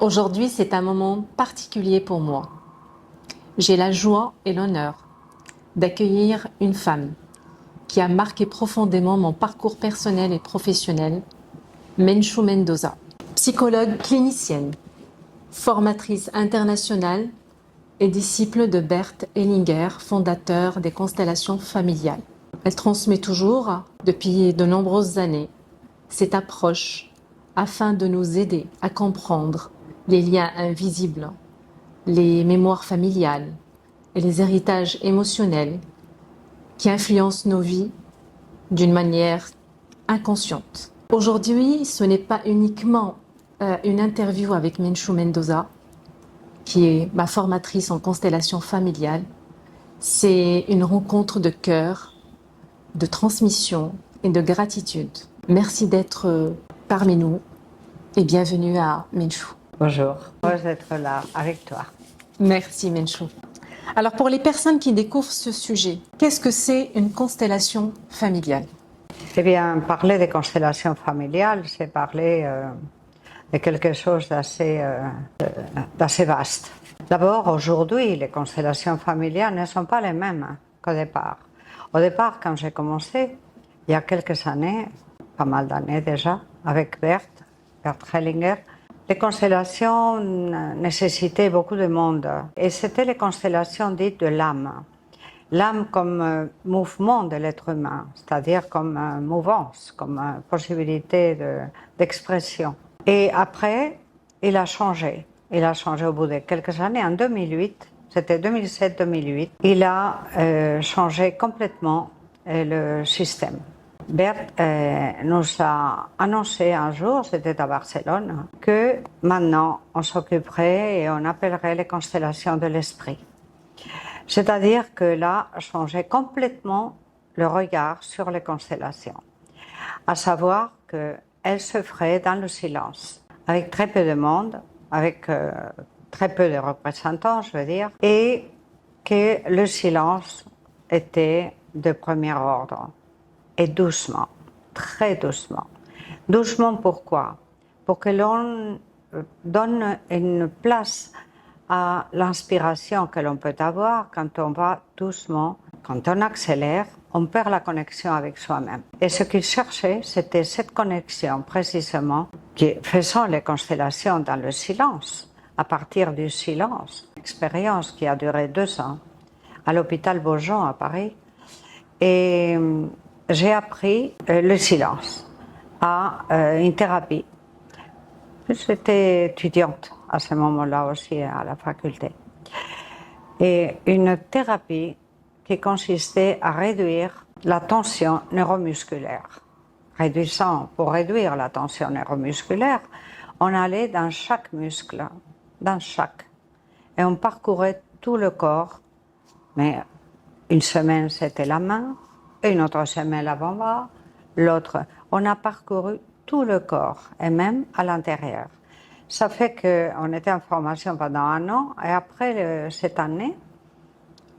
Aujourd'hui, c'est un moment particulier pour moi. J'ai la joie et l'honneur d'accueillir une femme qui a marqué profondément mon parcours personnel et professionnel, Menchou Mendoza. Psychologue clinicienne, formatrice internationale et disciple de Bert Hellinger, fondateur des constellations familiales. Elle transmet toujours, depuis de nombreuses années, cette approche afin de nous aider à comprendre les liens invisibles, les mémoires familiales et les héritages émotionnels qui influencent nos vies d'une manière inconsciente. Aujourd'hui, ce n'est pas uniquement une interview avec Menchou Mendoza, qui est ma formatrice en constellation familiale. C'est une rencontre de cœur, de transmission et de gratitude. Merci d'être parmi nous et bienvenue à Menchou. Bonjour, heureuse d'être là avec toi. Merci Menchou. Alors pour les personnes qui découvrent ce sujet, qu'est-ce que c'est une constellation familiale? Eh bien, parler des constellations familiales, c'est parler de quelque chose d'assez vaste. D'abord, aujourd'hui, les constellations familiales ne sont pas les mêmes qu'au départ. Au départ, quand j'ai commencé, il y a quelques années, pas mal d'années déjà, avec Bert Hellinger, les constellations nécessitaient beaucoup de monde. Et c'était les constellations dites de l'âme. L'âme comme mouvement de l'être humain, c'est-à-dire comme mouvance, comme possibilité d'expression. Et après, il a changé. Il a changé au bout de quelques années. En 2008, c'était 2007-2008, il a changé complètement le système. Bert nous a annoncé un jour, c'était à Barcelone, que maintenant on s'occuperait et on appellerait les constellations de l'esprit. C'est-à-dire que là, a changé complètement le regard sur les constellations. À savoir qu'elles se feraient dans le silence, avec très peu de monde, avec très peu de représentants, je veux dire, et que le silence était de premier ordre. Et doucement, très doucement. Doucement pourquoi? Pour que l'on donne une place à l'inspiration que l'on peut avoir quand on va doucement. Quand on accélère, on perd la connexion avec soi-même. Et ce qu'il cherchait, c'était cette connexion précisément qui faisant les constellations dans le silence, à partir du silence. Expérience qui a duré 2 ans à l'hôpital Beaujon à Paris. Et j'ai appris le silence à une thérapie. J'étais étudiante à ce moment-là aussi à la faculté. Et une thérapie qui consistait à réduire la tension neuromusculaire. Pour réduire la tension neuromusculaire, on allait dans chaque muscle, et on parcourait tout le corps. Mais une semaine c'était la main, une autre semaine l'avant-bras, l'autre. On a parcouru tout le corps et même à l'intérieur. Ça fait qu'on était en formation pendant 1 an et après cette année,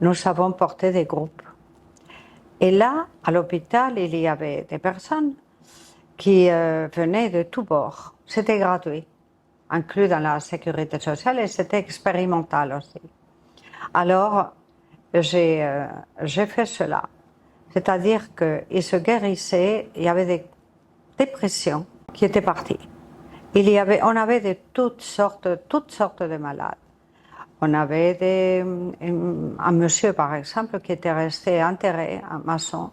nous avons porté des groupes. Et là, à l'hôpital, il y avait des personnes qui venaient de tous bords. C'était gratuit, inclus dans la sécurité sociale et c'était expérimental aussi. Alors, j'ai fait cela. C'est-à-dire qu'ils se guérissaient, il y avait des dépressions qui étaient parties. On avait de toutes sortes de malades. On avait un monsieur, par exemple, qui était resté enterré, un maçon,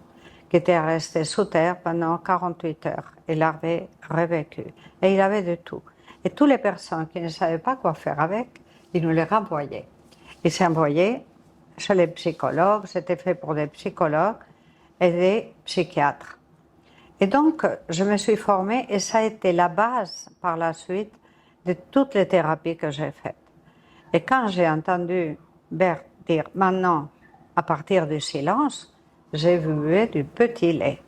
qui était resté sous terre pendant 48 heures. Il avait revécu. Et il avait de tout. Et toutes les personnes qui ne savaient pas quoi faire avec, il nous les renvoyait. Il s'est envoyé chez les psychologues, c'était fait pour des psychologues et des psychiatres. Et donc, je me suis formée et ça a été la base par la suite de toutes les thérapies que j'ai faites. Et quand j'ai entendu Bert dire « maintenant, à partir du silence », j'ai bu du petit lait.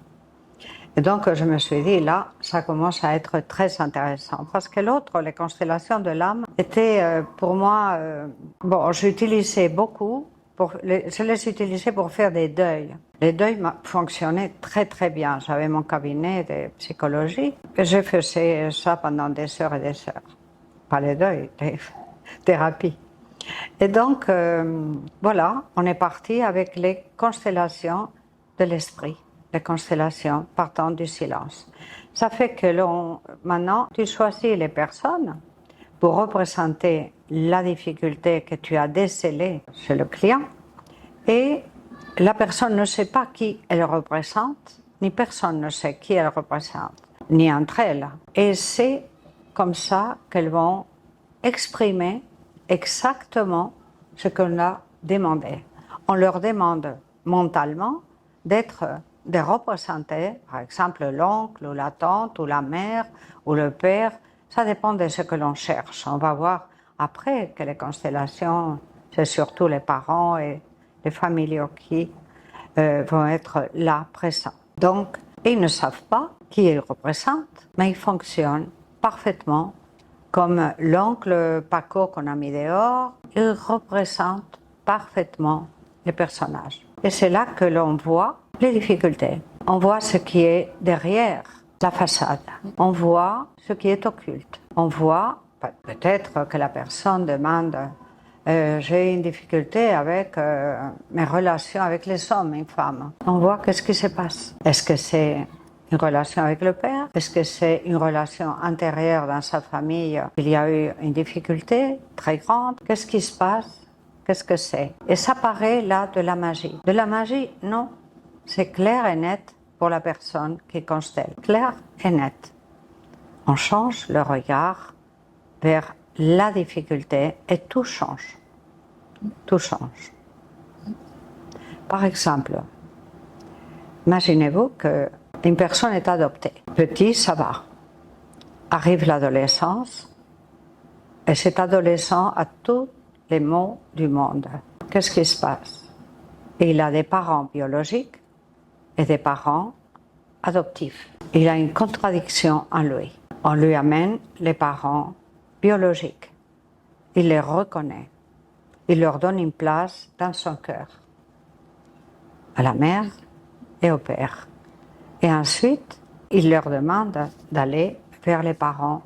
Et donc, je me suis dit, là, ça commence à être très intéressant. Parce que l'autre, les constellations de l'âme, était pour moi... bon, j'utilisais beaucoup, je les utilisais pour faire des deuils. Les deuils fonctionnaient très très bien. J'avais mon cabinet de psychologie et je faisais ça pendant des heures et des heures. pas les deuils, les thérapies. Et donc, voilà, on est parti avec les constellations de l'esprit, les constellations partant du silence. Ça fait que maintenant, tu choisis les personnes pour représenter la difficulté que tu as décelée chez le client, et la personne ne sait pas qui elle représente, ni personne ne sait qui elle représente, ni entre elles. Et c'est comme ça qu'elles vont exprimer exactement ce qu'on a demandé. On leur demande mentalement de représenter, par exemple, l'oncle ou la tante ou la mère ou le père. Ça dépend de ce que l'on cherche. On va voir après que les constellations, c'est surtout les parents et les familiaux qui vont être là présents. Donc, ils ne savent pas qui ils représentent, mais ils fonctionnent parfaitement comme l'oncle Paco qu'on a mis dehors. Il représente parfaitement les personnages. Et c'est là que l'on voit les difficultés. On voit ce qui est derrière la façade. On voit ce qui est occulte. On voit peut-être que la personne demande j'ai une difficulté avec mes relations avec les hommes et femmes. On voit qu'est-ce qui se passe. Est-ce que c'est une relation avec le père? Est-ce que c'est une relation intérieure dans sa famille? Il y a eu une difficulté très grande. Qu'est-ce qui se passe? Qu'est-ce que c'est? Et ça paraît là de la magie. De la magie, non. C'est clair et net pour la personne qui constelle. Clair et net. On change le regard vers la difficulté et tout change. Tout change. Par exemple, imaginez-vous qu'une personne est adoptée. Petit, ça va. Arrive l'adolescence et cet adolescent a tous les maux du monde. Qu'est-ce qui se passe? Il a des parents biologiques et des parents adoptifs. Il a une contradiction en lui. On lui amène les parents biologiques. Il les reconnaît. Il leur donne une place dans son cœur. À la mère et au père. Et ensuite, il leur demande d'aller vers les parents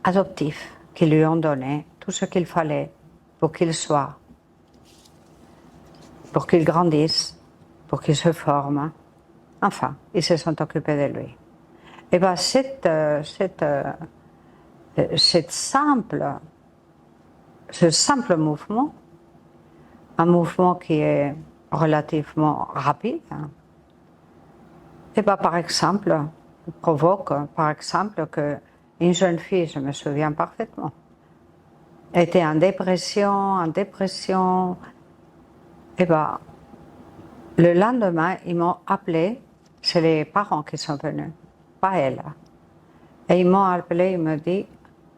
adoptifs qui lui ont donné tout ce qu'il fallait pour qu'il soit, pour qu'il grandisse, pour qu'il se forme. Enfin, ils se sont occupés de lui. Et bien, ce simple mouvement, un mouvement qui est relativement rapide, et bien, par exemple, provoque, par exemple, qu'une jeune fille, je me souviens parfaitement, était en dépression, et bien, le lendemain, ils m'ont appelé, c'est les parents qui sont venus, pas elle. Et ils m'ont appelé, ils me disent,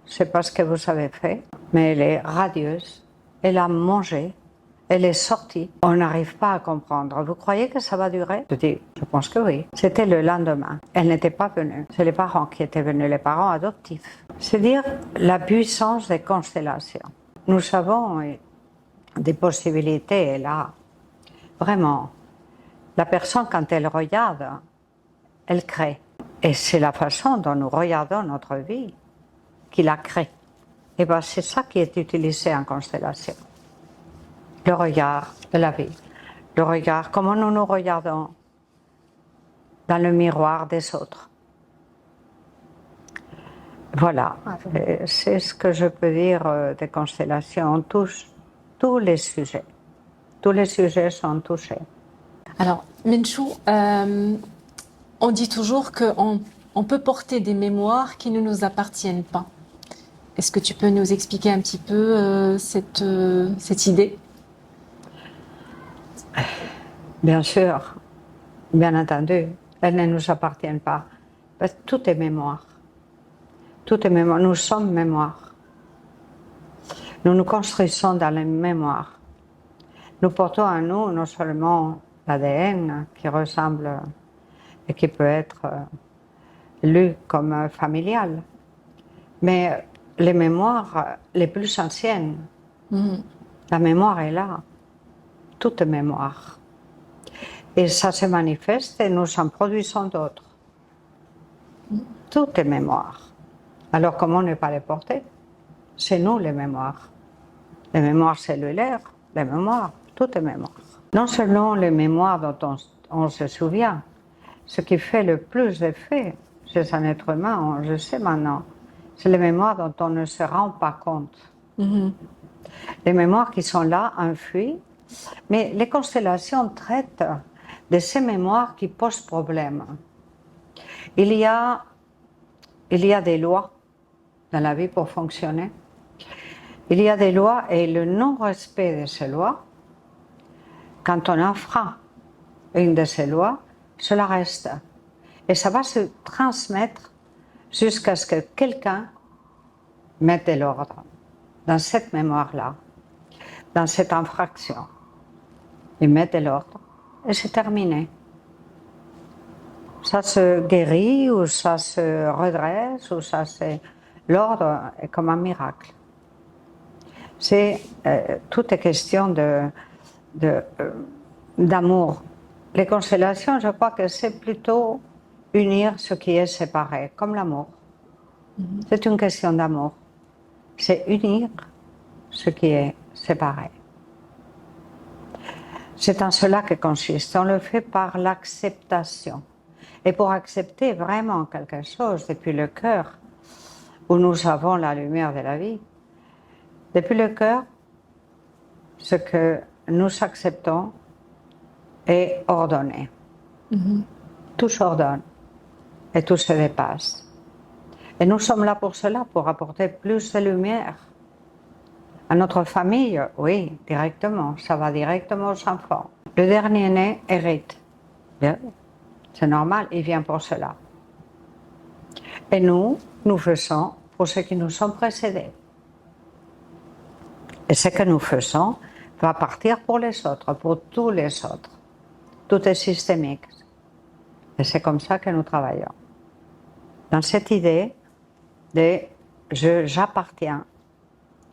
c'est pas ce que vous avez fait, mais elle est radieuse, elle a mangé, elle est sortie. On n'arrive pas à comprendre. Vous croyez que ça va durer? Je dis, je pense que oui. C'était le lendemain. Elle n'était pas venue. C'est les parents qui étaient venus, les parents adoptifs. C'est dire la puissance des constellations. Nous avons des possibilités là. Vraiment, la personne, quand elle regarde, elle crée. Et c'est la façon dont nous regardons notre vie qui la crée. Et bien, c'est ça qui est utilisé en constellation. Le regard de la vie. Le regard, comment nous nous regardons dans le miroir des autres. Voilà, c'est ce que je peux dire des constellations. On touche tous les sujets. Tous les sujets sont touchés. Alors, Minchou, on dit toujours qu'on peut porter des mémoires qui ne nous appartiennent pas. Est-ce que tu peux nous expliquer un petit peu cette idée? Bien sûr, bien entendu, elles ne nous appartiennent pas. Parce que tout est mémoire. Tout est mémoire. Nous sommes mémoire. Nous nous construisons dans les mémoires. Nous portons en nous non seulement l'ADN qui ressemble et qui peut être lu comme familial, mais les mémoires les plus anciennes. La mémoire est là. Toute mémoire. Et ça se manifeste et nous en produisons d'autres. Tout est mémoire. Alors comment ne pas les porter? c'est nous les mémoires cellulaires, les mémoires, toutes les mémoires. Non seulement les mémoires dont on se souvient, ce qui fait le plus d'effet chez un être humain, je sais maintenant, c'est les mémoires dont on ne se rend pas compte. Les mémoires qui sont là, enfuies, mais les constellations traitent de ces mémoires qui posent problème. Il y a des lois dans la vie pour fonctionner. Il y a des lois et le non-respect de ces lois, quand on enfreint une de ces lois, cela reste. Et ça va se transmettre jusqu'à ce que quelqu'un mette de l'ordre dans cette mémoire-là, dans cette infraction. Il met de l'ordre et c'est terminé. Ça se guérit ou ça se redresse ou ça se... L'ordre est comme un miracle. C'est tout est question d'amour. Les constellations, je crois que c'est plutôt unir ce qui est séparé, comme l'amour. C'est une question d'amour. C'est unir ce qui est séparé. C'est en cela que consiste. On le fait par l'acceptation. Et pour accepter vraiment quelque chose depuis le cœur, où nous avons la lumière de la vie, depuis le cœur, ce que nous acceptons est ordonné. Tout s'ordonne et tout se dépasse. Et nous sommes là pour cela, pour apporter plus de lumière à notre famille. Oui, directement, ça va directement aux enfants. Le dernier-né hérite. Bien, c'est normal, il vient pour cela. Et nous faisons pour ceux qui nous ont précédés. Et ce que nous faisons va partir pour les autres, pour tous les autres. Tout est systémique. Et c'est comme ça que nous travaillons. Dans cette idée de j'appartiens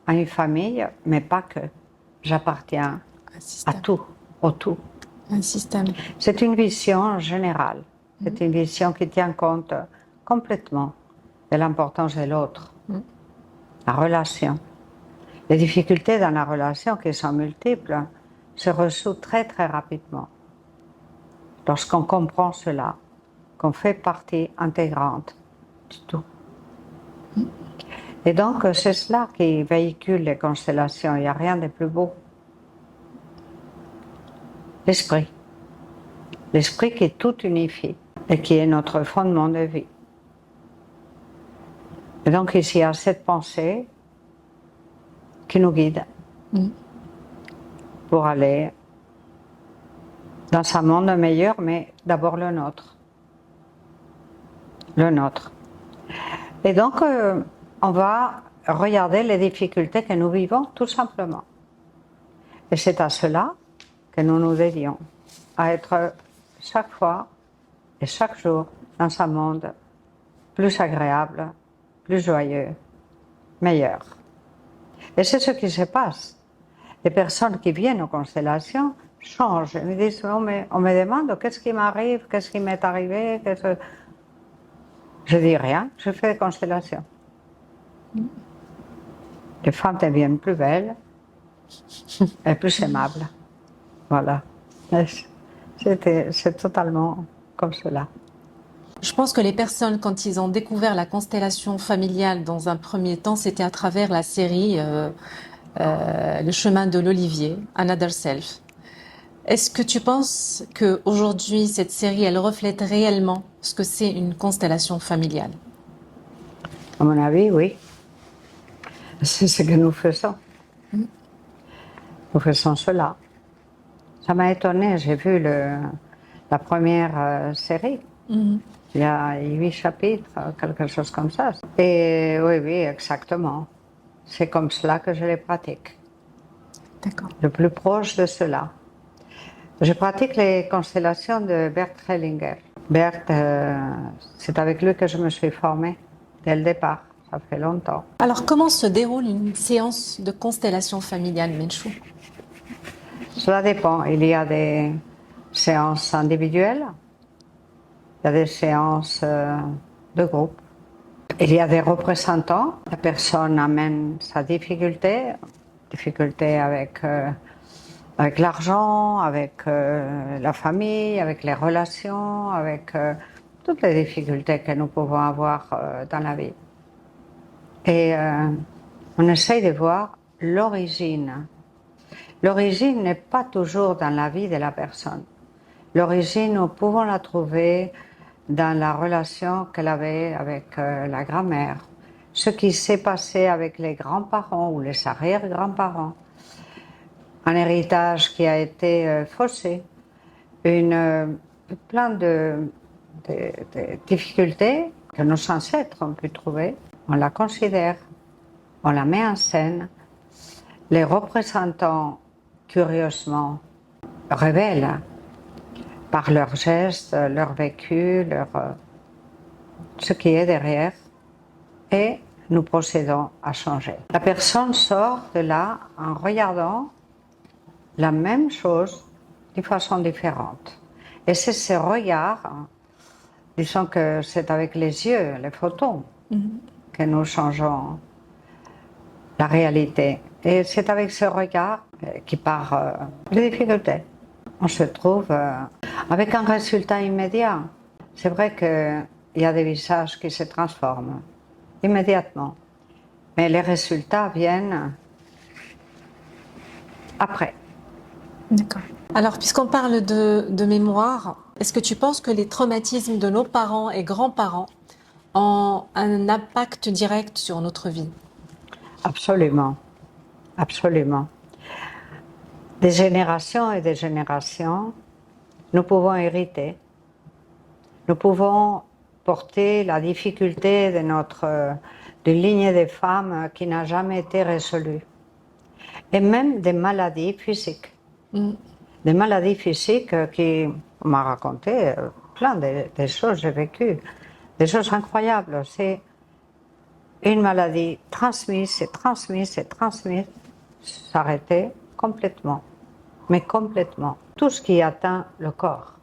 à une famille, mais pas que. J'appartiens à tout, au tout. Un système. C'est une vision générale. C'est une vision qui tient compte complètement de l'importance de l'autre. La relation. Les difficultés dans la relation, qui sont multiples, se résolvent très très rapidement. Lorsqu'on comprend cela, qu'on fait partie intégrante du tout. Et donc, c'est cela qui véhicule les constellations. Il n'y a rien de plus beau. L'esprit. L'esprit qui tout unifie et qui est notre fondement de vie. Et donc, ici, il y a cette pensée qui nous guide pour aller dans un monde meilleur, mais d'abord le nôtre. Le nôtre. Et donc, on va regarder les difficultés que nous vivons, tout simplement. Et c'est à cela que nous nous dédions, à être chaque fois et chaque jour dans un monde plus agréable, plus joyeux, meilleur. Et c'est ce qui se passe. Les personnes qui viennent aux constellations changent. Ils me disent, on me demande qu'est-ce qui m'arrive, qu'est-ce qui m'est arrivé. Je dis rien, je fais des constellations. Les femmes deviennent plus belles et plus aimables. Voilà. C'est totalement comme cela. Je pense que les personnes, quand ils ont découvert la constellation familiale dans un premier temps, c'était à travers la série Le chemin de l'Olivier, Another Self. Est-ce que tu penses qu'aujourd'hui, cette série, elle reflète réellement ce que c'est une constellation familiale? À mon avis, oui. C'est ce que nous faisons. Nous faisons cela. Ça m'a étonnée, j'ai vu la première série. Il y a 8 chapitres, quelque chose comme ça. Et oui, exactement. C'est comme cela que je les pratique. D'accord. Le plus proche de cela. Je pratique les constellations de Bert Hellinger. Bert, c'est avec lui que je me suis formée dès le départ. Ça fait longtemps. Alors, comment se déroule une séance de constellation familiale, Menchou? Cela dépend. Il y a des séances individuelles. Il y a des séances de groupe. Il y a des représentants. La personne amène sa difficulté avec l'argent, avec la famille, avec les relations, avec toutes les difficultés que nous pouvons avoir dans la vie. Et on essaye de voir l'origine. L'origine n'est pas toujours dans la vie de la personne. L'origine, nous pouvons la trouver dans la relation qu'elle avait avec la grand-mère, ce qui s'est passé avec les grands-parents ou les arrière-grands-parents, un héritage qui a été faussé, plein de difficultés que nos ancêtres ont pu trouver. On la considère, on la met en scène. Les représentants, curieusement, révèlent par leurs gestes, leur vécu, ce qui est derrière, et nous procédons à changer. La personne sort de là en regardant la même chose d'une façon différente. Et c'est ce regard, disons que c'est avec les yeux, les photos, que nous changeons la réalité. Et c'est avec ce regard qui part les difficultés. On se trouve avec un résultat immédiat. C'est vrai qu'il y a des visages qui se transforment immédiatement, mais les résultats viennent après. D'accord. Alors, puisqu'on parle de mémoire, est-ce que tu penses que les traumatismes de nos parents et grands-parents ont un impact direct sur notre vie? Absolument, absolument. Des générations et des générations, nous pouvons hériter. Nous pouvons porter la difficulté de lignée des femmes qui n'a jamais été résolue. Et même des maladies physiques. Des maladies physiques qui, on m'a raconté plein de choses, j'ai vécu des choses incroyables. C'est une maladie transmise et transmise et transmise, s'arrêter complètement. Mais complètement. Tout ce qui atteint le corps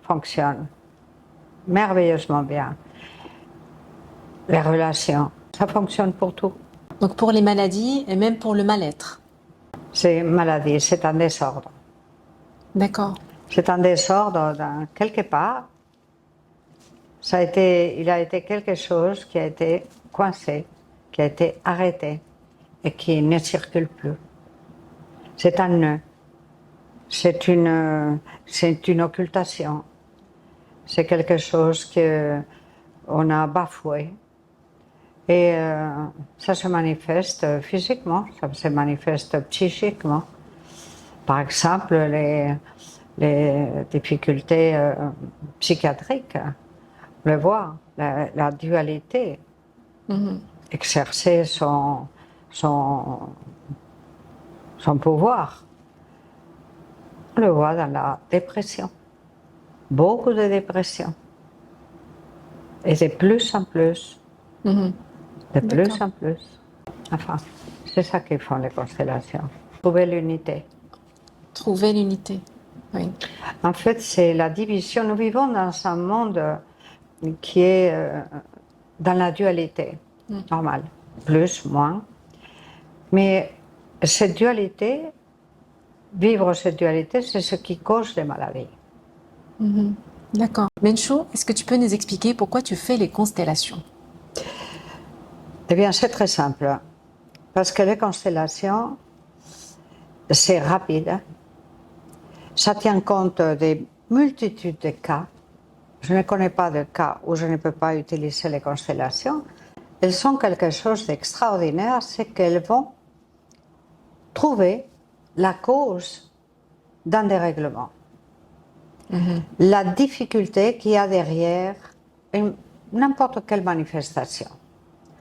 fonctionne merveilleusement bien. Les relations, ça fonctionne pour tout. Donc pour les maladies et même pour le mal-être. C'est une maladie, c'est un désordre. D'accord. C'est un désordre quelque part. Il a été quelque chose qui a été coincé, qui a été arrêté et qui ne circule plus. C'est un nœud. C'est une occultation. C'est quelque chose qu'on a bafoué. Et ça se manifeste physiquement, ça se manifeste psychiquement. Par exemple, les difficultés psychiatriques, on le voit, la dualité, exercer son pouvoir. On le voit dans la dépression. Beaucoup de dépression. Et de plus en plus. De plus en plus. Enfin, c'est ça qu'ils font les constellations. Trouver l'unité. Trouver l'unité, oui. En fait, c'est la division. Nous vivons dans un monde qui est dans la dualité, normale. Plus, moins. Mais cette dualité, vivre cette dualité, c'est ce qui cause les maladies. D'accord. Menchou, est-ce que tu peux nous expliquer pourquoi tu fais les constellations? Eh bien, c'est très simple. Parce que les constellations, c'est rapide. Ça tient compte des multitudes de cas. Je ne connais pas de cas où je ne peux pas utiliser les constellations. Elles sont quelque chose d'extraordinaire, c'est qu'elles vont trouver la cause d'un dérèglement. La difficulté qu'il y a derrière n'importe quelle manifestation.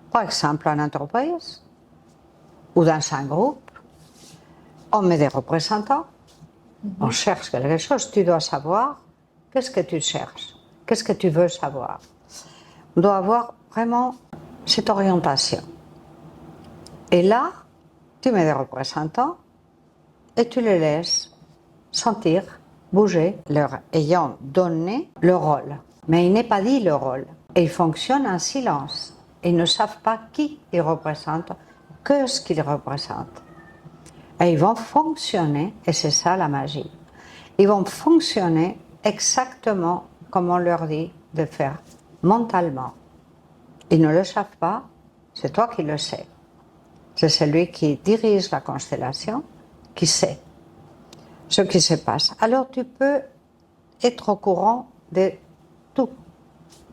Par exemple, en entreprise ou dans un groupe, on met des représentants, on cherche quelque chose, tu dois savoir qu'est-ce que tu cherches, qu'est-ce que tu veux savoir. On doit avoir vraiment cette orientation. Et là, tu mets des représentants et tu les laisses sentir, bouger, leur ayant donné le rôle. Mais il n'est pas dit le rôle. Et il fonctionne en silence. Ils ne savent pas qui ils représentent, que ce qu'ils représentent. Et ils vont fonctionner, et c'est ça la magie, ils vont fonctionner exactement comme on leur dit de faire, mentalement. Ils ne le savent pas, c'est toi qui le sais. C'est celui qui dirige la constellation qui sait ce qui se passe. Alors tu peux être au courant de tout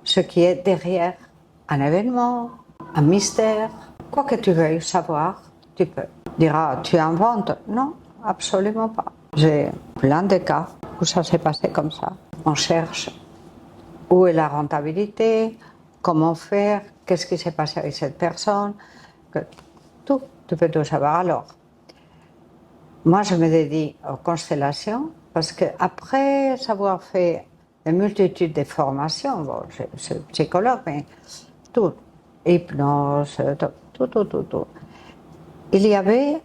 ce qui est derrière un événement, un mystère, quoi que tu veuilles savoir, tu peux. Dira, tu inventes? Non, absolument pas. J'ai plein de cas où ça s'est passé comme ça. On cherche où est la rentabilité, comment faire, qu'est-ce qui s'est passé avec cette personne, tout, tu peux tout savoir. Alors, moi je me dédie aux constellations parce qu'après avoir fait une multitude de formations, bon, je suis psychologue, mais tout, hypnose, tout. Il y avait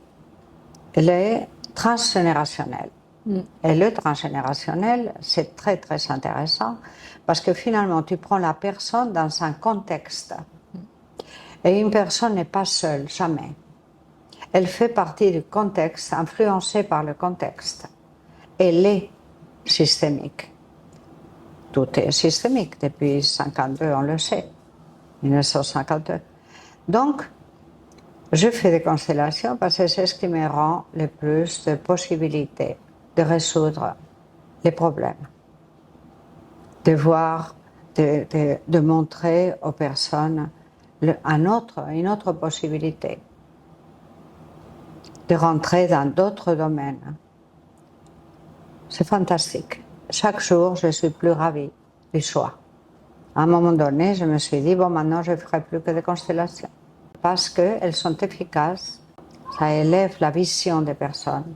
le transgénérationnel. Et le transgénérationnel, c'est très très intéressant parce que finalement tu prends la personne dans un contexte. Et une personne n'est pas seule, jamais. Elle fait partie du contexte, influencée par le contexte. Elle est systémique. Tout est systémique depuis 1952, on le sait, 1952. Donc, je fais des constellations parce que c'est ce qui me rend le plus de possibilités de résoudre les problèmes, de voir, de montrer aux personnes une autre possibilité, de rentrer dans d'autres domaines. C'est fantastique. Chaque jour, je suis plus ravie du choix. À un moment donné, je me suis dit, bon, maintenant, je ne ferai plus que des constellations. Parce qu'elles sont efficaces, ça élève la vision des personnes.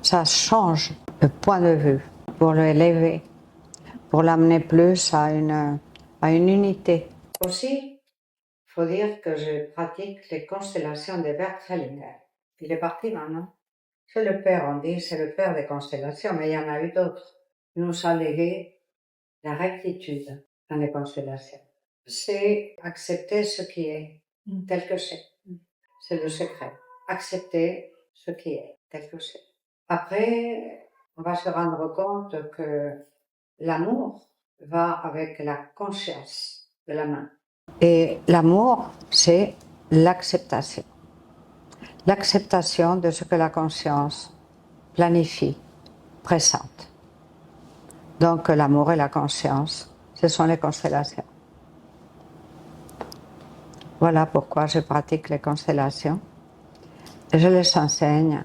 Ça change le point de vue pour l'élever, pour l'amener plus à une unité. Aussi, il faut dire que je pratique les constellations de Bert Hellinger. Il est parti maintenant. C'est le père, on dit, c'est le père des constellations, mais il y en a eu d'autres. Il nous a légué la rectitude dans les constellations. C'est accepter ce qui est, tel que c'est. C'est le secret. Accepter ce qui est, tel que c'est. Après, on va se rendre compte que l'amour va avec la conscience de la main. Et l'amour, c'est l'acceptation. L'acceptation de ce que la conscience planifie, pressente. Donc l'amour et la conscience, ce sont les constellations. Voilà pourquoi je pratique les constellations. Et je les enseigne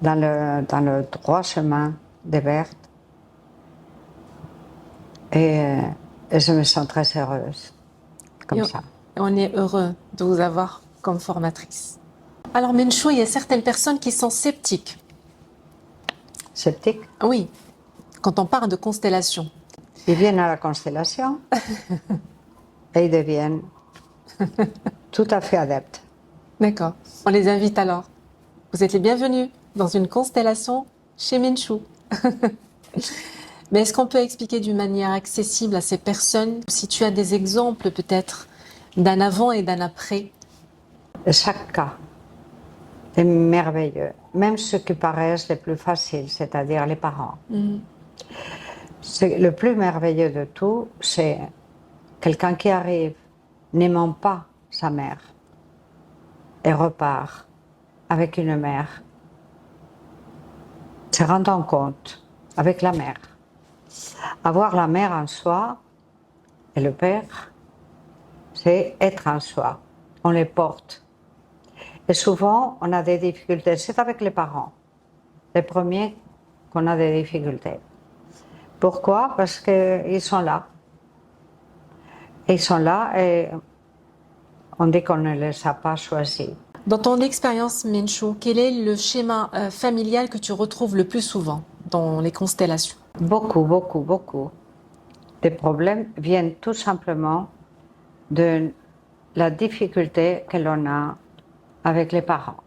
dans le droit chemin de Berthe. Et je me sens très heureuse, comme ça. On est heureux de vous avoir comme formatrice. Alors Menchou, il y a certaines personnes qui sont sceptiques. Sceptiques? Oui, quand on parle de constellation. Ils viennent à la constellation et ils deviennent tout à fait adeptes. D'accord, on les invite alors. Vous êtes les bienvenus dans une constellation chez Menchou. Mais est-ce qu'on peut expliquer d'une manière accessible à ces personnes, si tu as des exemples peut-être d'un avant et d'un après? Chaque cas est merveilleux, même ceux qui paraissent les plus faciles, c'est-à-dire les parents. Le plus merveilleux de tout, c'est quelqu'un qui arrive, n'aimant pas sa mère, et repart avec une mère, se rendant compte avec la mère. Avoir la mère en soi et le père, c'est être en soi. On les porte. Et souvent, on a des difficultés. C'est avec les parents, les premiers, qu'on a des difficultés. Pourquoi? Parce qu'ils sont là. Ils sont là et on dit qu'on ne les a pas choisis. Dans ton expérience, Menchou, quel est le schéma familial que tu retrouves le plus souvent dans les constellations? Beaucoup des problèmes viennent tout simplement de la difficulté que l'on a avec les parents.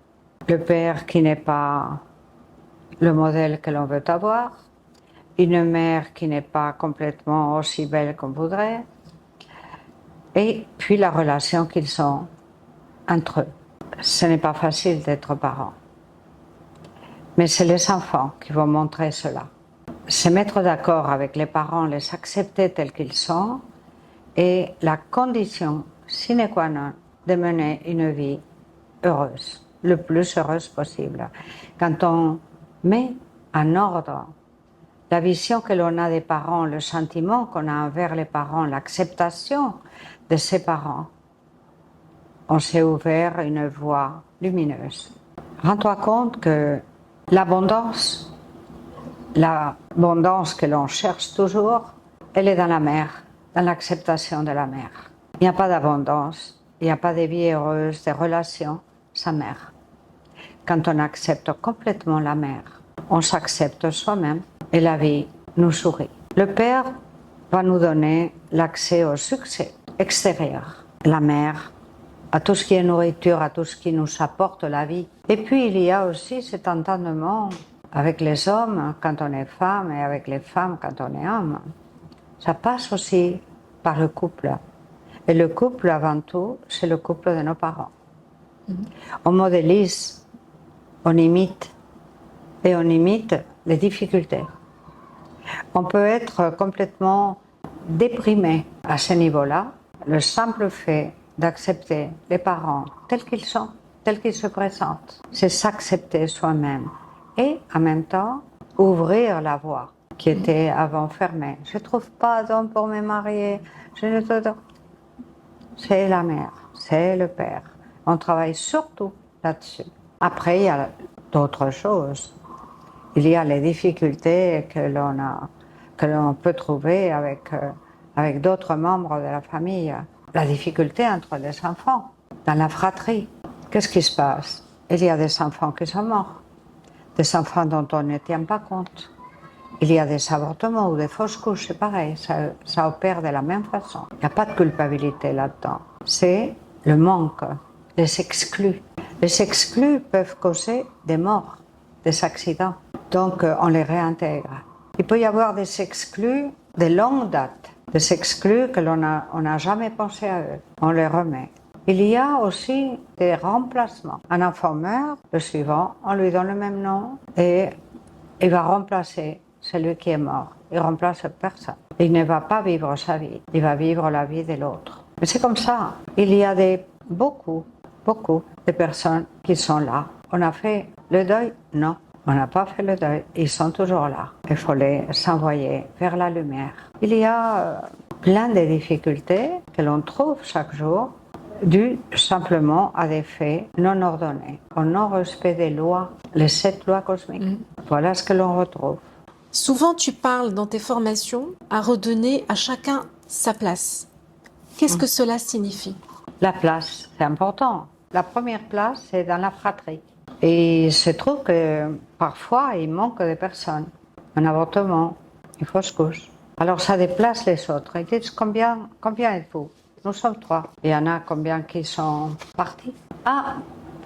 Le père qui n'est pas le modèle que l'on veut avoir, une mère qui n'est pas complètement aussi belle qu'on voudrait, et puis la relation qu'ils ont entre eux. Ce n'est pas facile d'être parent, mais c'est les enfants qui vont montrer cela. Se mettre d'accord avec les parents, les accepter tels qu'ils sont, est la condition sine qua non de mener une vie heureuse, le plus heureuse possible. Quand on met en ordre la vision que l'on a des parents, le sentiment qu'on a envers les parents, l'acceptation de ses parents, on s'est ouvert une voie lumineuse. Rends-toi compte que l'abondance que l'on cherche toujours, elle est dans la mère, dans l'acceptation de la mère. Il n'y a pas d'abondance, il n'y a pas de vie heureuse, de relations sans mère. Quand on accepte complètement la mère, on s'accepte soi-même et la vie nous sourit. Le père va nous donner l'accès au succès extérieur. La mère, à tout ce qui est nourriture, à tout ce qui nous apporte la vie. Et puis il y a aussi cet entendement avec les hommes quand on est femme et avec les femmes quand on est homme. Ça passe aussi par le couple. Et le couple, avant tout, c'est le couple de nos parents. On modélise, on imite, et on imite les difficultés. On peut être complètement déprimé à ce niveau-là. Le simple fait d'accepter les parents tels qu'ils sont, tels qu'ils se présentent, c'est s'accepter soi-même et en même temps ouvrir la voie qui était avant fermée. Je ne trouve pas d'homme pour me marier. C'est la mère, c'est le père. On travaille surtout là-dessus. Après, il y a d'autres choses. Il y a les difficultés que l'on peut trouver avec d'autres membres de la famille. La difficulté entre les enfants, dans la fratrie. Qu'est-ce qui se passe? Il y a des enfants qui sont morts, des enfants dont on ne tient pas compte. Il y a des avortements ou des fausses couches, c'est pareil, ça opère de la même façon. Il n'y a pas de culpabilité là-dedans. C'est le manque, les exclus. Les exclus peuvent causer des morts, des accidents. Donc on les réintègre. Il peut y avoir des exclus de longue date, des exclus que l'on n'a jamais pensé à eux. On les remet. Il y a aussi des remplacements. Un enfant meurt, le suivant, on lui donne le même nom et il va remplacer celui qui est mort. Il remplace personne. Il ne va pas vivre sa vie, il va vivre la vie de l'autre. Mais c'est comme ça. Il y a beaucoup de personnes qui sont là. On a fait le deuil? Non. On n'a pas fait le deuil. Ils sont toujours là. Il faut les s'envoyer vers la lumière. Il y a plein de difficultés que l'on trouve chaque jour dues simplement à des faits non ordonnés, au non-respect des lois, les 7 lois cosmiques. Voilà ce que l'on retrouve. Souvent, tu parles dans tes formations à redonner à chacun sa place. Qu'est-ce que cela signifie? La place, c'est important. La première place, c'est dans la fratrie. Et il se trouve que parfois, il manque de personnes. Un avortement, une fausse couche. Alors ça déplace les autres. Ils disent combien êtes-vous? Nous sommes 3. Il y en a combien qui sont partis? Ah,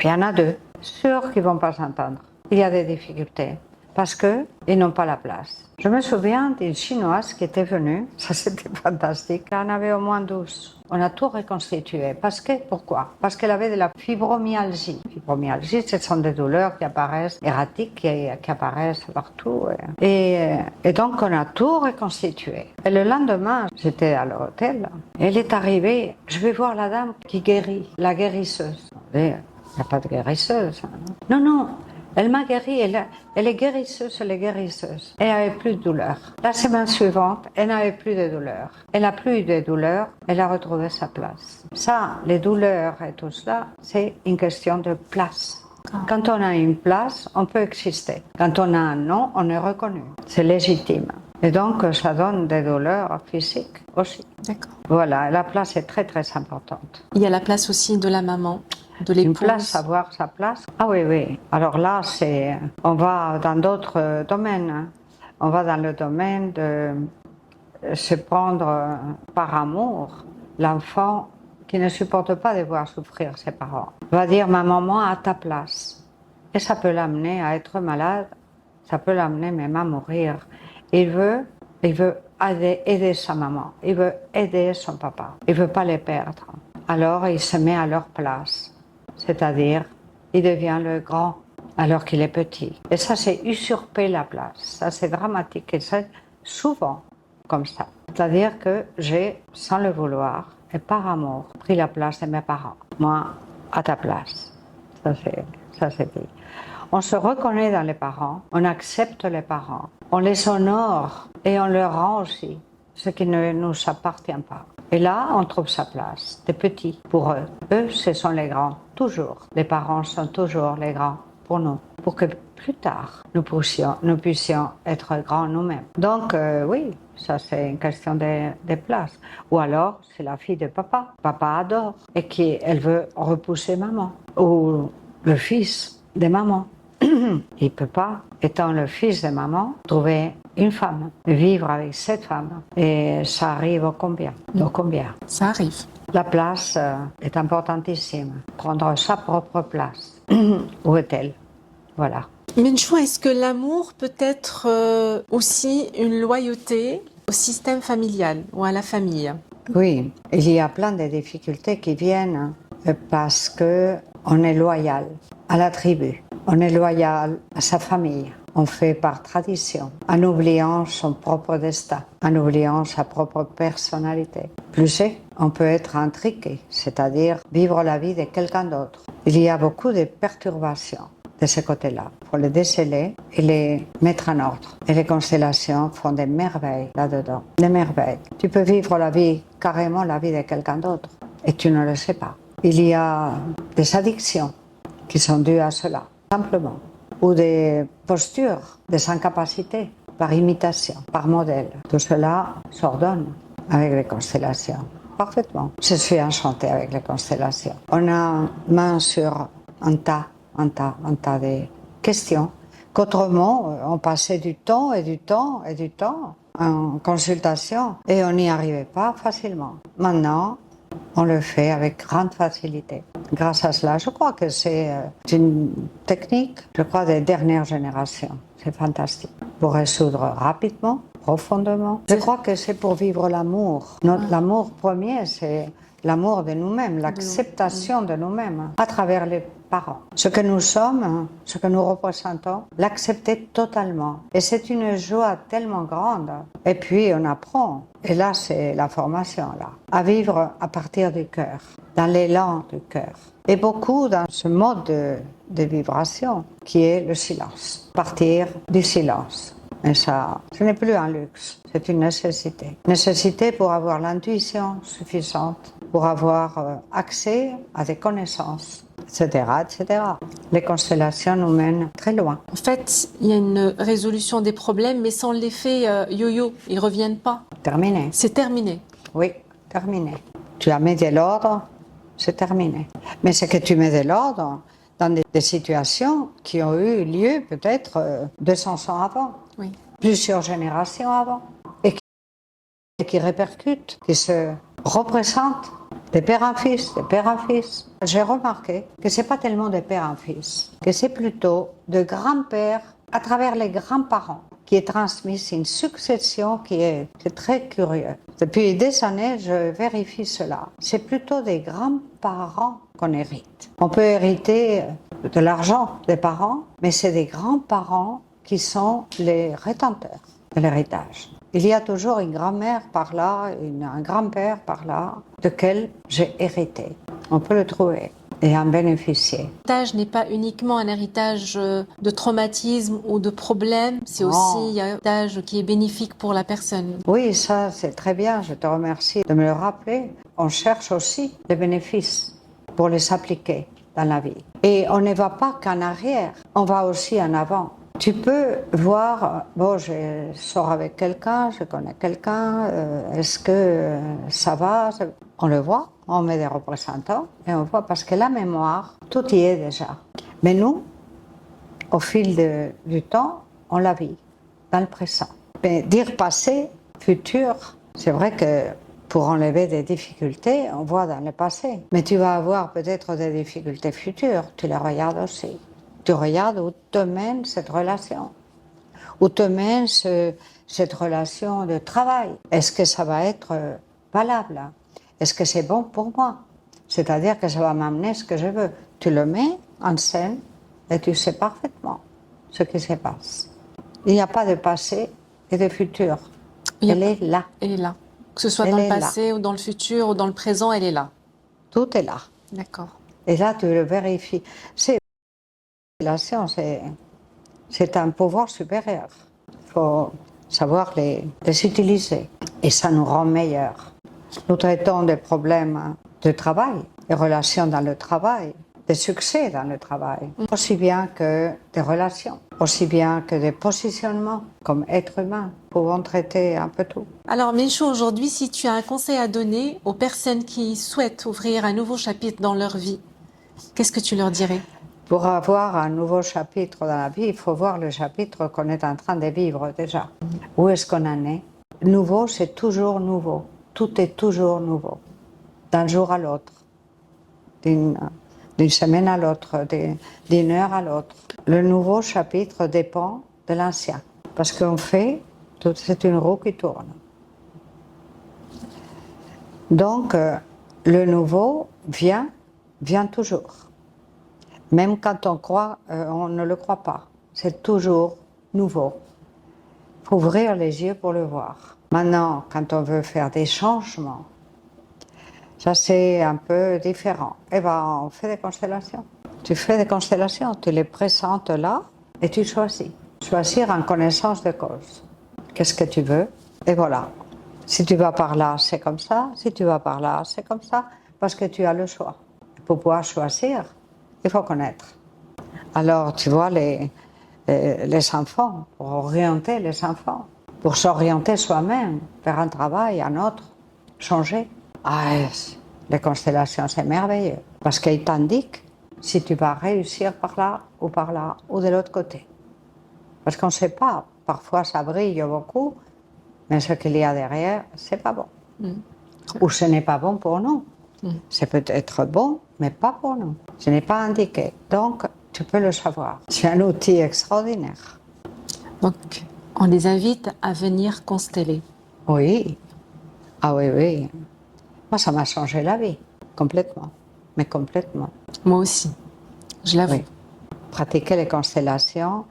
il y en a 2. Sûr qu'ils ne vont pas s'entendre. Il y a des difficultés parce qu'ils n'ont pas la place. Je me souviens d'une Chinoise qui était venue, ça c'était fantastique, elle en avait au moins 12. On a tout reconstitué. Pourquoi? Parce qu'elle avait de la fibromyalgie. Fibromyalgie, ce sont des douleurs qui apparaissent erratiques, qui apparaissent partout. Et donc on a tout reconstitué. Et le lendemain, j'étais à l'hôtel, elle est arrivée, je vais voir la dame qui guérit, la guérisseuse. Il n'y a pas de guérisseuse. Non. Elle m'a guérie, elle est guérisseuse, elle est guérisseuse. Elle n'avait plus de douleur. La semaine suivante, elle n'avait plus de douleur. Elle n'a plus de douleur, elle a retrouvé sa place. Ça, les douleurs et tout cela, c'est une question de place. Quand on a une place, on peut exister. Quand on a un nom, on est reconnu. C'est légitime. Et donc, ça donne des douleurs physiques aussi. D'accord. Voilà, la place est très, très importante. Il y a la place aussi de la maman, de l'épouse. Une place, savoir sa place. Ah oui. Alors là, on va dans d'autres domaines. On va dans le domaine de se prendre par amour l'enfant qui ne supporte pas de voir souffrir ses parents. Va dire, ma maman a ta place. Et ça peut l'amener à être malade, ça peut l'amener même à mourir. Il veut Il veut aider sa maman, il veut aider son papa, il ne veut pas les perdre. Alors il se met à leur place, c'est-à-dire il devient le grand alors qu'il est petit. Et ça, c'est usurper la place, ça c'est dramatique et c'est souvent comme ça. C'est-à-dire que j'ai, sans le vouloir et par amour, pris la place de mes parents. Moi, à ta place. Ça c'est dit. On se reconnaît dans les parents, on accepte les parents, on les honore et on leur rend aussi ce qui ne nous appartient pas. Et là, on trouve sa place, des petits pour eux. Eux, ce sont les grands, toujours. Les parents sont toujours les grands pour nous, pour que plus tard, nous puissions être grands nous-mêmes. Donc, oui, ça c'est une question de place. Ou alors, c'est la fille de papa. Papa adore et elle veut repousser maman. Ou le fils de maman. Il ne peut pas, étant le fils de maman, trouver une femme, vivre avec cette femme. Et ça arrive au combien? Ça arrive. La place est importantissime. Prendre sa propre place. Où est-elle? Voilà. Minchou, est-ce que l'amour peut être aussi une loyauté au système familial ou à la famille? Oui, il y a plein de difficultés qui viennent parce qu'on est loyal à la tribu. On est loyal à sa famille, on fait par tradition, en oubliant son propre destin, en oubliant sa propre personnalité. Plus c'est, on peut être intriqué, c'est-à-dire vivre la vie de quelqu'un d'autre. Il y a beaucoup de perturbations de ce côté-là. Il faut les déceler et les mettre en ordre. Et les constellations font des merveilles là-dedans, des merveilles. Tu peux vivre la vie, carrément la vie de quelqu'un d'autre, et tu ne le sais pas. Il y a des addictions qui sont dues à cela. Simplement, ou des postures, des incapacités, par imitation, par modèle. Tout cela s'ordonne avec les constellations, parfaitement. Je suis enchantée avec les constellations. On a main sur un tas de questions qu'autrement, on passait du temps en consultation et on n'y arrivait pas facilement. Maintenant, on le fait avec grande facilité. Grâce à cela, je crois que c'est une technique, des dernières générations. C'est fantastique. Pour résoudre rapidement, profondément. Je crois que c'est pour vivre l'amour. L'amour premier, c'est l'amour de nous-mêmes, l'acceptation de nous-mêmes à travers les parents. Ce que nous sommes, ce que nous représentons, l'accepter totalement. Et c'est une joie tellement grande. Et puis on apprend, et là c'est la formation, là, à vivre à partir du cœur, dans l'élan du cœur. Et beaucoup dans ce mode de vibration qui est le silence. Partir du silence. Et ça, ce n'est plus un luxe, c'est une nécessité. Nécessité pour avoir l'intuition suffisante, pour avoir accès à des connaissances, etc., etc. Les constellations nous mènent très loin. En fait, il y a une résolution des problèmes, mais sans l'effet yo-yo, ils ne reviennent pas. Terminé. C'est terminé. Oui, terminé. Tu as mis de l'ordre, c'est terminé. Mais c'est que tu mets de l'ordre dans des situations qui ont eu lieu peut-être 200 ans avant. Oui. Plusieurs générations avant, et qui répercutent, qui se représentent de père en fils, de père en fils. J'ai remarqué que ce n'est pas tellement de père en fils, que c'est plutôt de grand-père à travers les grands-parents qui est transmise une succession qui est très curieux. Depuis des années, je vérifie cela. C'est plutôt des grands-parents qu'on hérite. On peut hériter de l'argent des parents, mais c'est des grands-parents qui sont les rétenteurs de l'héritage. Il y a toujours une grand-mère par là, un grand-père par là, de j'ai hérité. On peut le trouver et en bénéficier. L'héritage n'est pas uniquement un héritage de traumatisme ou de problème, c'est aussi un héritage qui est bénéfique pour la personne. Oui, ça c'est très bien, je te remercie de me le rappeler. On cherche aussi les bénéfices pour les appliquer dans la vie. Et on ne va pas qu'en arrière, on va aussi en avant. Tu peux voir, je sors avec quelqu'un, je connais quelqu'un, est-ce que ça va? On le voit, on met des représentants et on voit parce que la mémoire, tout y est déjà. Mais nous, au fil du temps, on la vit dans le présent. Mais dire passé, futur, c'est vrai que pour enlever des difficultés, on voit dans le passé. Mais tu vas avoir peut-être des difficultés futures, tu les regardes aussi. Tu regardes où te mène cette relation, Où te mène cette relation de travail? Est-ce que ça va être valable? Est-ce que c'est bon pour moi? C'est-à-dire que ça va m'amener ce que je veux. Tu le mets en scène et tu sais parfaitement ce qui se passe. Il n'y a pas de passé et de futur. Elle est là. Elle est là. Que ce soit Elle dans le est là. passé ou dans le futur ou dans le présent, elle est là. Tout est là. D'accord. Et là, tu le vérifies. La science, c'est un pouvoir supérieur. Il faut savoir les utiliser. Et ça nous rend meilleurs. Nous traitons des problèmes de travail, des relations dans le travail, des succès dans le travail, aussi bien que des relations, aussi bien que des positionnements comme êtres humains. Nous pouvons traiter un peu tout. Alors Menchou, aujourd'hui, si tu as un conseil à donner aux personnes qui souhaitent ouvrir un nouveau chapitre dans leur vie, qu'est-ce que tu leur dirais? Pour avoir un nouveau chapitre dans la vie, il faut voir le chapitre qu'on est en train de vivre déjà. Où est-ce qu'on en est? Nouveau, c'est toujours nouveau. Tout est toujours nouveau. D'un jour à l'autre, d'une semaine à l'autre, d'une heure à l'autre. Le nouveau chapitre dépend de l'ancien. Parce qu'on fait, c'est une roue qui tourne. Donc, le nouveau vient toujours. Même quand on croit, on ne le croit pas. C'est toujours nouveau. Il faut ouvrir les yeux pour le voir. Maintenant, quand on veut faire des changements, ça c'est un peu différent. Eh bien, on fait des constellations. Tu fais des constellations, tu les présentes là et tu choisis. Choisir en connaissance de cause. Qu'est-ce que tu veux? Et voilà. Si tu vas par là, c'est comme ça. Si tu vas par là, c'est comme ça. Parce que tu as le choix. Pour pouvoir choisir, il faut connaître. Alors, tu vois, les enfants, pour orienter les enfants, pour s'orienter soi-même vers un travail, un autre, changer. Ah, les constellations, c'est merveilleux. Parce qu'ils t'indiquent si tu vas réussir par là, ou de l'autre côté. Parce qu'on ne sait pas. Parfois, ça brille beaucoup, mais ce qu'il y a derrière, c'est pas bon. Ou ce n'est pas bon pour nous. C'est peut-être bon, mais pas pour nous. Ce n'est pas indiqué. Donc, tu peux le savoir. C'est un outil extraordinaire. Donc, on les invite à venir consteller. Oui. Ah oui, oui. Moi, ça m'a changé la vie. Complètement. Mais complètement. Moi aussi, je l'avoue. Oui. Pratiquer les constellations,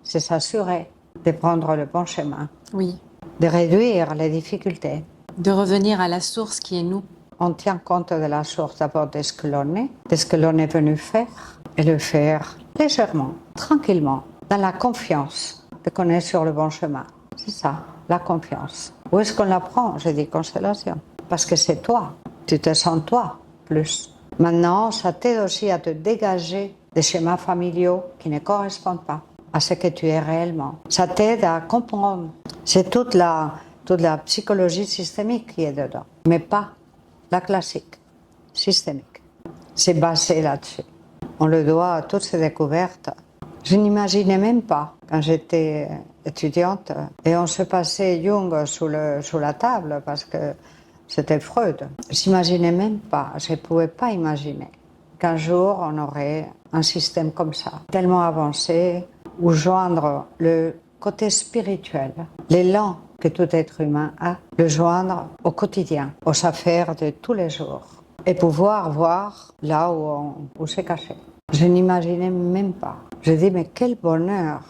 c'est s'assurer de prendre le bon chemin. Oui. De réduire les difficultés. De revenir à la source qui est nous. On tient compte de la source d'abord de ce que l'on est, de ce que l'on est venu faire, et le faire légèrement, tranquillement, dans la confiance de qu'on est sur le bon chemin. C'est ça, la confiance. Où est-ce qu'on la prend? Je dis constellation. Parce que c'est toi, tu te sens toi plus. Maintenant, ça t'aide aussi à te dégager des schémas familiaux qui ne correspondent pas à ce que tu es réellement. Ça t'aide à comprendre. C'est toute la psychologie systémique qui est dedans, mais pas la classique, systémique. C'est basé là-dessus. On le doit à toutes ces découvertes. Je n'imaginais même pas, quand j'étais étudiante, et on se passait Jung sous la table parce que c'était Freud. Je n'imaginais même pas, je ne pouvais pas imaginer qu'un jour on aurait un système comme ça, tellement avancé, où joindre le côté spirituel, l'élan que tout être humain a, le joindre au quotidien, aux affaires de tous les jours, et pouvoir voir là où c'est caché. Je n'imaginais même pas. Je dis, mais quel bonheur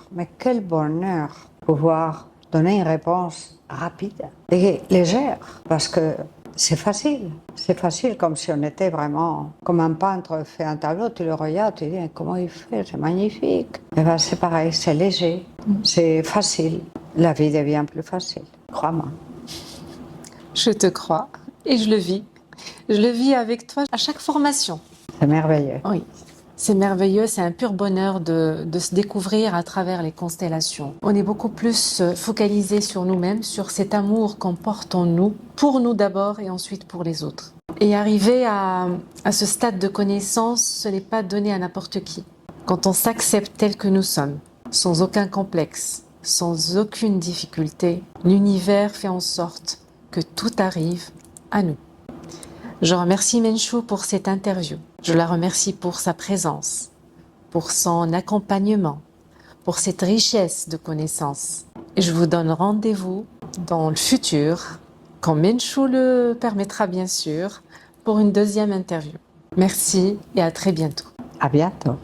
pouvoir donner une réponse rapide et légère, parce que c'est facile comme si on était vraiment, comme un peintre fait un tableau, tu le regardes, tu dis, mais comment il fait, c'est magnifique. Et ben, c'est pareil, c'est léger, c'est facile. La vie devient plus facile, crois-moi. Je te crois et je le vis. Je le vis avec toi à chaque formation. C'est merveilleux. Oui, c'est merveilleux, c'est un pur bonheur de se découvrir à travers les constellations. On est beaucoup plus focalisé sur nous-mêmes, sur cet amour qu'on porte en nous, pour nous d'abord et ensuite pour les autres. Et arriver à ce stade de connaissance, ce n'est pas donné à n'importe qui. Quand on s'accepte tel que nous sommes, sans aucun complexe, sans aucune difficulté, l'univers fait en sorte que tout arrive à nous. Je remercie Menchou pour cette interview. Je la remercie pour sa présence, pour son accompagnement, pour cette richesse de connaissances. Et je vous donne rendez-vous dans le futur, quand Menchou le permettra bien sûr, pour une deuxième interview. Merci et à très bientôt. À bientôt.